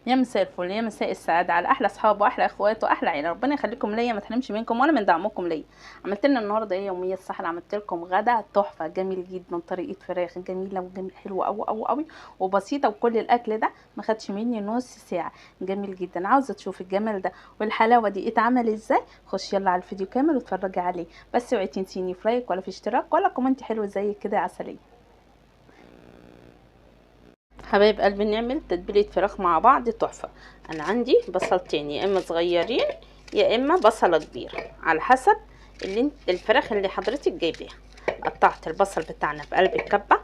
يا مساء الفل، يا مساء السعاده على احلى اصحاب واحلى اخوات واحلى عيله. ربنا يخليكم ليا، ما تحرمش منكم ولا من دعمكم ليا. عملت لنا النهارده ايه يوميه الصحه، عملت لكم غدا تحفه جميل جدا، طريقه فراخ جميله وجميل حلوه قوي قوي قوي وبسيطه. وكل الاكل ده ما خدش مني نص ساعه، جميل جدا. عاوزه تشوفي الجمال ده والحلاوه دي اتعمل ازاي؟ خش يلا على الفيديو كامل واتفرجي عليه. بس اوعي تنسيني في لايك ولا في اشتراك ولا كومنت حلو زي كده يا عسليه. حبايب قلبي، نعمل تتبيله فراخ مع بعض تحفه. انا عندي بصلتين، يا اما صغيرين يا اما بصله كبيره على حسب الفراخ اللي حضرتك جايباها. قطعت البصل بتاعنا في قلب الكبه،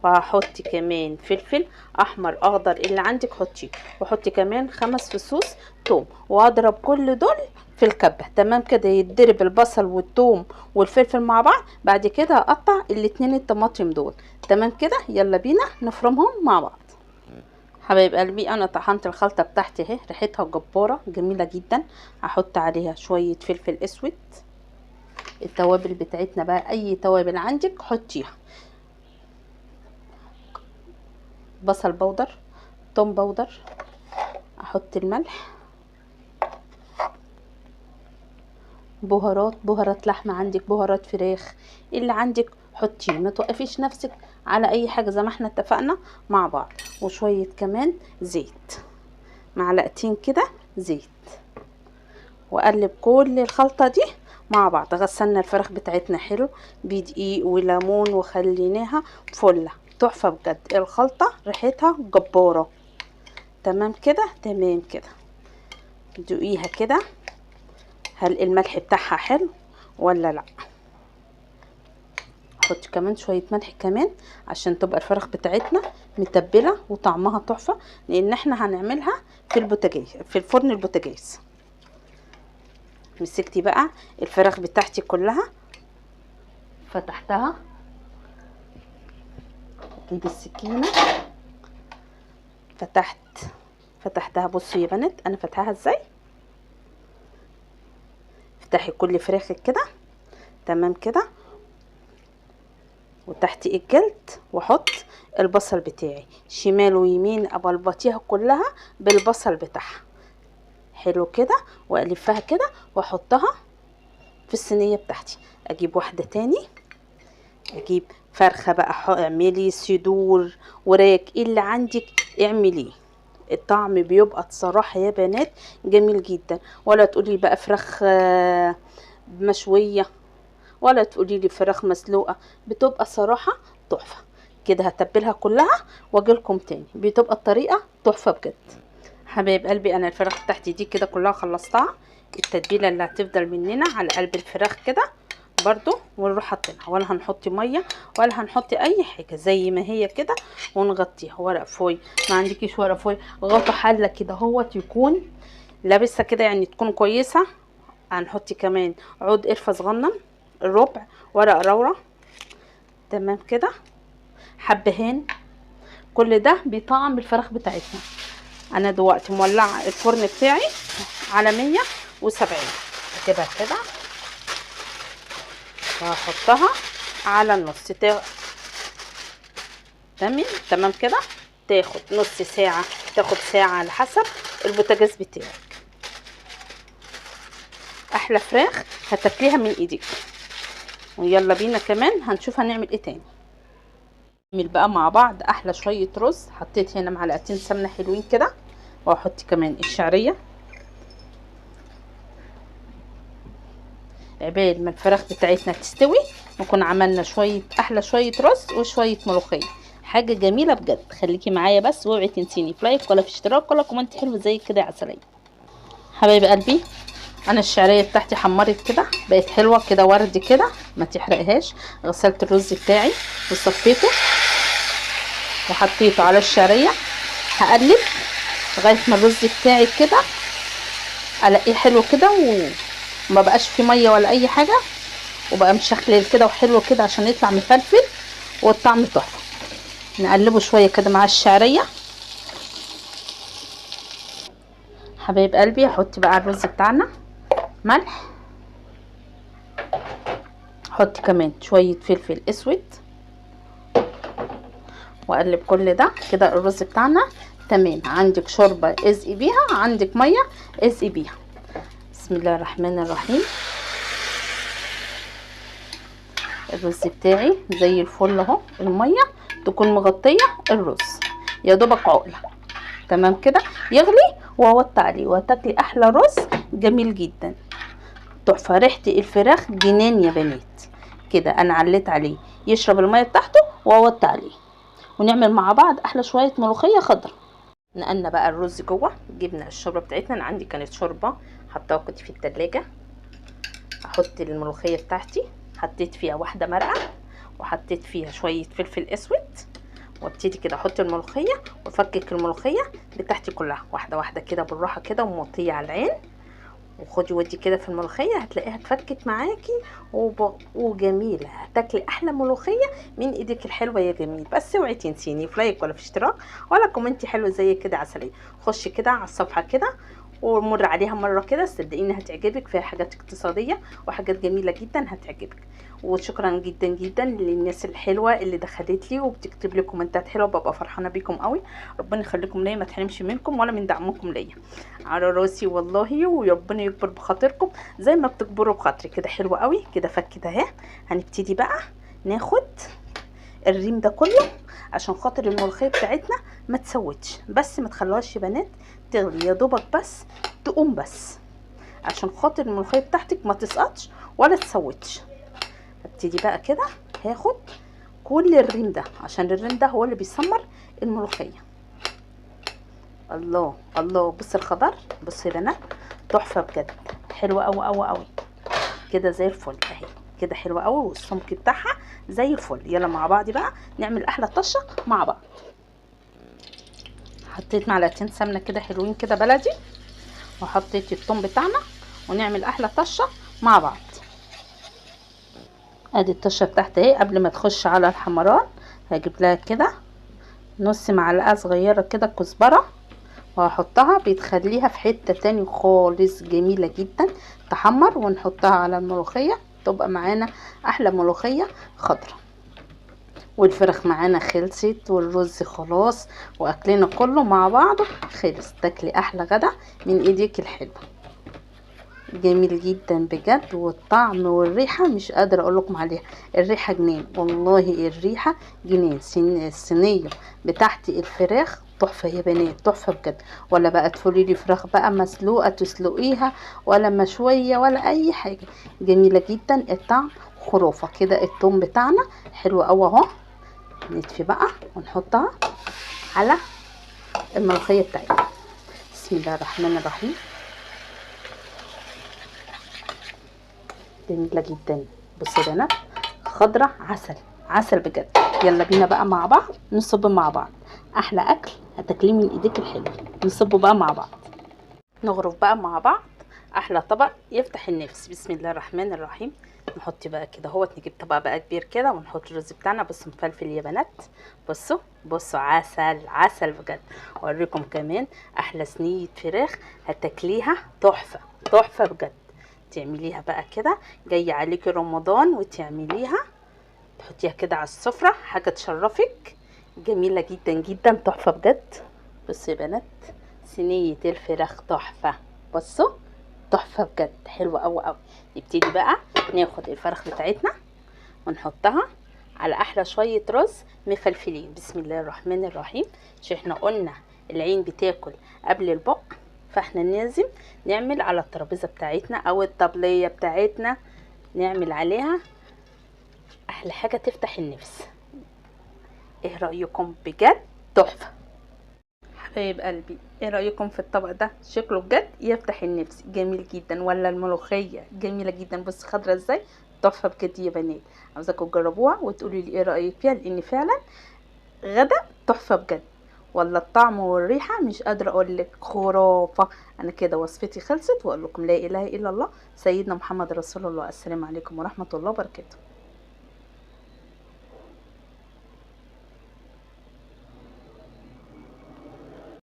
وهحط كمان فلفل احمر اخضر اللي عندك حطيه، وحطي كمان 5 فصوص توم، واضرب كل دول في الكبه. تمام كده، يتضرب البصل والثوم والفلفل مع بعض. بعد كده هقطع الاتنين الطماطم دول. تمام كده، يلا بينا نفرمهم مع بعض. حبايب قلبي، انا طحنت الخلطه بتاعتي اهي، ريحتها جباره جميله جدا. هحط عليها شويه فلفل اسود. التوابل بتاعتنا بقى اي توابل عندك حطيها. بصل بودر، توم بودر، احط الملح، بهارات لحمه عندك، بهارات فراخ، اللي عندك حطيه. ما توقفيش نفسك على اي حاجه زي ما احنا اتفقنا مع بعض. وشويه كمان زيت، معلقتين كده زيت، واقلب كل الخلطه دي مع بعض. غسلنا الفراخ بتاعتنا حلو بدقيق وليمون وخليناها فله تحفه بجد. الخلطه ريحتها جباره. تمام كده، تمام كده. دوقيها كده، هل الملح بتاعها حلو ولا لا؟ احط كمان شويه ملح كمان عشان تبقى الفراخ بتاعتنا متبله وطعمها تحفه، لان احنا هنعملها في البوتاجاز، في الفرن البوتاجاز. مسكتي بقى الفراخ بتاعتي كلها، فتحتها، اجيب السكينه، فتحتها. بصوا يا بنات انا فتحها ازاي. افتحي كل فراخك كده، تمام كده، وتحت الجلد، واحط البصل بتاعي شمال ويمين، ابلبطيها كلها بالبصل بتاعها حلو كده، والفها كده واحطها في الصينيه بتاعتي. اجيب واحده تاني، اجيب فرخه بقى، اعملي صدور وراك اللي عندك اعمليه. الطعم بيبقى بصراحه يا بنات جميل جدا. ولا تقولي بقى فراخ مشويه، ولا تقولي لي فراخ مسلوقه، بتبقى صراحه تحفه كده. هتبلها كلها واجيلكم تاني، بتبقى الطريقه تحفه بجد. حبايب قلبي، انا الفراخ بتاعتي دي كده كلها خلصتها. التتبيله اللي هتفضل مننا على قلب الفراخ كده برضو، ونروح حاطينها، ولا هنحط ميه ولا هنحط اي حاجه، زي ما هي كده. ونغطيها ورق فويل، ما عندكيش ورق فويل غطا حله كده هوت يكون لابسه كده، يعني تكون كويسه. هنحط كمان عود قرفه صغنن، ربع ورق لورا، تمام كده، حبهان. كل ده بيطعم الفراخ بتاعتنا. انا دلوقتي مولعه الفرن بتاعي على 170. اجيبها كده وهحطها على النص، تمام كده. تاخد نص ساعه، تاخد ساعه على حسب البوتاجاز بتاعك. احلى فراخ هتاكليها من ايديك. ويلا بينا كمان هنشوف هنعمل ايه تاني. نعمل بقى مع بعض احلى شويه رز. حطيت هنا معلقتين سمنه حلوين كده، واحط كمان الشعريه. عبال ما الفراخ بتاعتنا تستوي نكون عملنا احلى شويه رز وشويه ملوخيه. حاجه جميله بجد. خليكي معايا بس، واوعي تنسيني في لايك ولا في اشتراك ولا كومنت حلو زي كده يا عسليه. حبايب قلبي، انا الشعريه بتاعتي حمرت كده، بقت حلوه كده وردي كده، ما تحرقهاش. غسلت الرز بتاعي وصفيته وحطيته على الشعريه. هقلب لغايه ما الرز بتاعي كده الاقيه حلو كده وما بقاش فيه ميه ولا اي حاجه، وبقى مشخلل كده وحلو كده عشان يطلع مفلفل والطعم تحفه. نقلبه شويه كده مع الشعريه. حبايب قلبي، احط بقى الرز بتاعنا ملح، احط كمان شويه فلفل اسود، واقلب كل ده كده. الرز بتاعنا تمام. عندك شوربه اسقي بيها، عندك ميه اسقي بيها. بسم الله الرحمن الرحيم. الرز بتاعي زي الفل اهو، الميه تكون مغطيه الرز يا دوبك عقله. تمام كده، يغلي واوطي عليه وتاكلي احلى رز جميل جدا تحفه. ريحه الفراخ جنان يا بنات. كده انا عليت عليه يشرب الميه بتاعته واوطي عليه، ونعمل مع بعض احلى شويه ملوخيه خضراء. نقلنا بقى الرز جوه، جبنا الشوربه بتاعتنا. انا عندي كانت شوربه حطاها كنت في التلاجة. احط الملوخيه بتاعتي، حطيت فيها واحده مرقه وحطيت فيها شويه فلفل اسود، وابتدي كده احط الملوخيه وافكك الملوخيه بتاعتي كلها واحده واحده كده بالراحه كده وموطيه على العين. وخدي ودي كده في الملوخيه هتلاقيها اتفكت معاكي وجميله. هتاكلي احلى ملوخيه من ايدك الحلوه يا جميل. بس اوعي تنسيني في لايك ولا في اشتراك ولا كومنتي حلو زي كده عسليه. خشي كده على الصفحه كده ومر عليها مره كده، صدقيني هتعجبك. فيها حاجات اقتصاديه وحاجات جميله جدا هتعجبك. وشكرا جدا جدا للناس الحلوه اللي دخلت لي وبتكتب لي كومنتات حلوه، ببقى فرحانه بيكم قوي. ربنا يخليكم ليا، ما تحرمش منكم ولا من دعمكم ليا، على راسي والله. وربنا يكبر بخاطركم زي ما بتكبروا بخاطري. كده حلوه قوي كده فكت اهي. هنبتدي بقى ناخد الريم ده كله عشان خاطر الملوخيه بتاعتنا ما تسودش. بس ما تخلوهاش يا بنات تغلي، يا دوبك بس تقوم بس عشان خاطر الملوخيه بتاعتك ما تسقطش ولا تسودش. هبتدي بقى كده هاخد كل الريم ده عشان الريم ده هو اللي بيسمر الملوخيه. الله الله، بص الخضر، بص يا بنات تحفه بجد، حلوه قوي قوي قوي كده زي الفل اهي. كده حلوه قوي والسمك بتاعها زي الفل. يلا مع بعض بقى نعمل احلى طشه مع بعض. حطيت معلقتين سمنه كده حلوين كده بلدي، وحطيت الثوم بتاعنا، ونعمل احلى طشه مع بعض. ادي الطشه بتاعتي اهي. قبل ما تخش على الحمران هجيب لها كده نص معلقه صغيره كده كزبره وهحطها، بتخليها في حته تاني خالص جميله جدا تحمر. ونحطها على الملوخيه تبقى معانا احلى ملوخيه خضراء. والفراخ معانا خلصت والرز خلاص واكلنا كله مع بعضه خلص. تاكلي احلى غدا من ايديك الحلوه. جميل جدا بجد، والطعم والريحه مش قادره اقول لكم عليها. الريحه جنان والله، الريحه جنان. الصينيه بتاعت الفراخ تحفه يا بنات، تحفه بجد. ولا بقى تفولي لي فراخ بقى مسلوقه تسلقيها ولا مشويه ولا اي حاجه، جميله جدا. الطعم خرافه كده. الثوم بتاعنا حلو قوي اهو. نطفي بقى ونحطها على الملوخيه بتاعتنا. بسم الله الرحمن الرحيم. جميله جدا. بصوا يا بنات خضره عسل عسل بجد. يلا بينا بقى مع بعض نصب مع بعض احلى اكل هتاكليه من ايديك الحلوه. نصب بقى مع بعض، نغرف بقى مع بعض احلى طبق يفتح النفس. بسم الله الرحمن الرحيم. نحط بقى كده اهوت، نجيب طبق بقى كبير كده ونحط الرز بتاعنا. بصوا مفلفل يا بنات، بصوا بصوا عسل عسل بجد. اوريكم كمان احلى صينيه فراخ هتاكليها تحفه تحفه بجد. تعمليها بقى كده، جاي عليكي رمضان وتعمليها تحطيها كده على السفره، حاجه تشرفك. جميله جدا جدا تحفه بجد. بصوا يا بنات صينيه الفراخ تحفه، بصوا تحفه بجد، حلوه قوي قوي. نبتدي بقى ناخد الفراخ بتاعتنا ونحطها على احلى شويه رز مفلفلين. بسم الله الرحمن الرحيم. عشان احنا قلنا العين بتاكل قبل البق، فاحنا لازم نعمل على الترابيزه بتاعتنا او الطبليه بتاعتنا نعمل عليها احلى حاجه تفتح النفس. ايه رايكم؟ بجد تحفه حبايب قلبي. ايه رايكم في الطبق ده؟ شكله بجد يفتح النفس، جميل جدا. ولا الملوخيه جميله جدا، بص خضره ازاي، تحفه بجد يا بنات. عاوزاكم تجربوها وتقولوا لي ايه رايك فيها، لان فعلا غدا تحفه بجد. ولا الطعم والريحه مش قادره اقول لك خرافه. انا كده وصفتي خلصت، واقول لكم لا اله الا الله سيدنا محمد رسول الله. السلام عليكم ورحمه الله وبركاته.